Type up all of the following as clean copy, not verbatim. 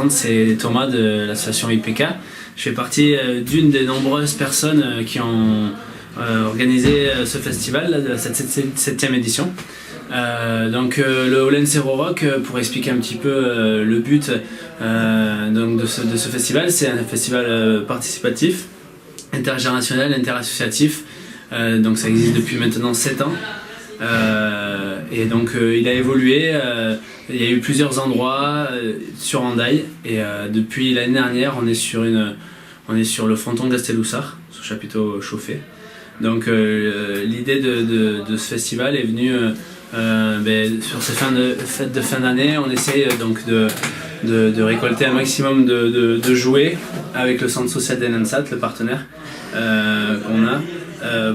présente, c'est Thomas de l'association IPK. Je fais partie d'une des nombreuses personnes qui ont organisé ce festival, là, de cette 7e édition. Donc le Holland Rock, pour expliquer un petit peu le but donc de ce festival, c'est un festival participatif, intergénérationnel, interassociatif. Donc ça existe depuis maintenant 7 ans. Et donc il a évolué, il y a eu plusieurs endroits sur Hendaye et depuis l'année dernière on est sur le fronton Gasteloussard, sous chapiteau chauffé. Donc l'idée de ce festival est venue sur ces fêtes de fin d'année. On essaie donc de récolter un maximum de jouets avec le centre social d'Enensat, le partenaire qu'on a.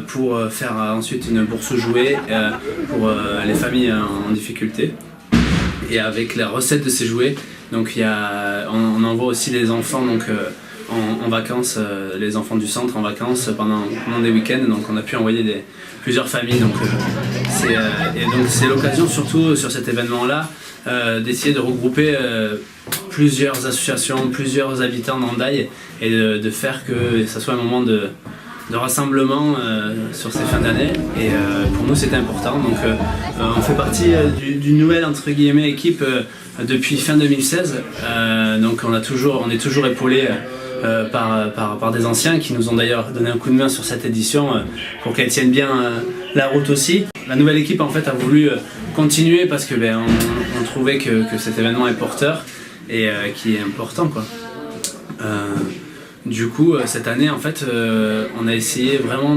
Pour faire ensuite une bourse jouets pour les familles en difficulté. Et avec la recette de ces jouets, donc on envoie aussi les enfants donc, en vacances, les enfants du centre en vacances pendant des week-ends. Donc on a pu envoyer plusieurs familles. Donc c'est l'occasion surtout sur cet événement-là d'essayer de regrouper plusieurs associations, plusieurs habitants d'Hendaye et de faire que ça soit un moment de rassemblement sur ces fins d'année et pour nous c'est important. Donc on fait partie d'une nouvelle entre guillemets équipe depuis fin 2016. Donc on est toujours épaulé par des anciens qui nous ont d'ailleurs donné un coup de main sur cette édition pour qu'elle tienne bien la route aussi. La nouvelle équipe en fait a voulu continuer parce que on trouvait que cet événement est porteur et qui est important quoi. Du coup, cette année, en fait, on a essayé vraiment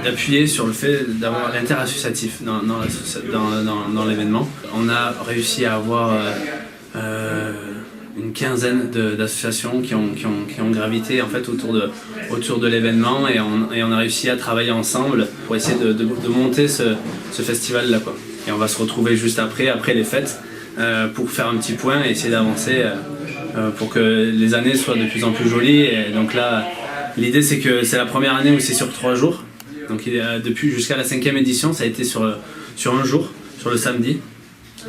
d'appuyer sur le fait d'avoir l'interassociatif dans l'événement. On a réussi à avoir une quinzaine d'associations qui ont gravité en fait, autour de l'événement et on a réussi à travailler ensemble pour essayer de monter ce festival-là, quoi. Et on va se retrouver juste après les fêtes, pour faire un petit point et essayer d'avancer. Pour que les années soient de plus en plus jolies. Et donc là, l'idée c'est que c'est la première année où c'est sur 3 jours. Donc depuis jusqu'à la 5e édition, ça a été sur un jour, sur le samedi.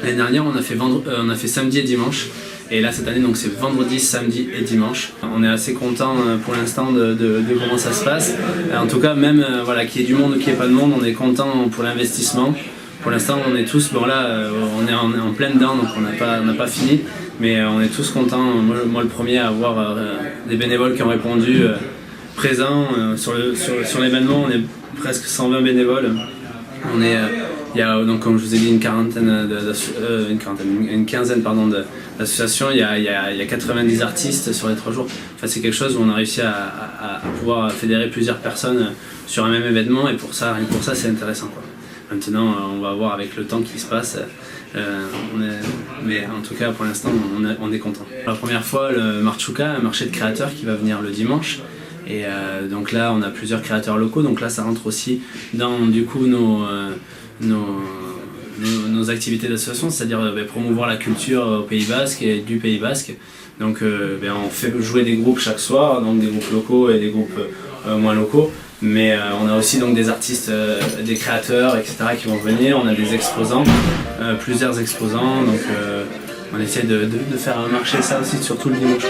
L'année dernière, on a fait samedi et dimanche. Et là, cette année, donc c'est vendredi, samedi et dimanche. On est assez content pour l'instant de comment ça se passe. En tout cas, même qu'il y ait du monde ou qu'il n'y ait pas de monde, on est content pour l'investissement. Pour l'instant, on est tous, on est en plein dedans, donc on n'a pas fini. Mais on est tous contents, moi le premier à avoir des bénévoles qui ont répondu présents. Sur l'événement, on est presque 120 bénévoles. Il y a donc, comme je vous ai dit, une quinzaine d'associations. Il y a 90 artistes sur les 3 jours. Enfin, c'est quelque chose où on a réussi à pouvoir fédérer plusieurs personnes sur un même événement et pour ça c'est intéressant, quoi. Maintenant, on va voir avec le temps qui se passe. Mais en tout cas, pour l'instant, on est content. Pour la première fois, le Marchouka, un marché de créateurs qui va venir le dimanche. Et donc là, on a plusieurs créateurs locaux. Donc là, ça rentre aussi dans du coup nos activités d'association, c'est-à-dire promouvoir la culture au Pays Basque et du Pays Basque. Donc on fait jouer des groupes chaque soir, donc des groupes locaux et des groupes moins locaux. Mais on a aussi donc des artistes, des créateurs, etc. qui vont venir. On a des exposants, plusieurs exposants. Donc on essaie de faire marcher ça aussi, surtout le dimanche.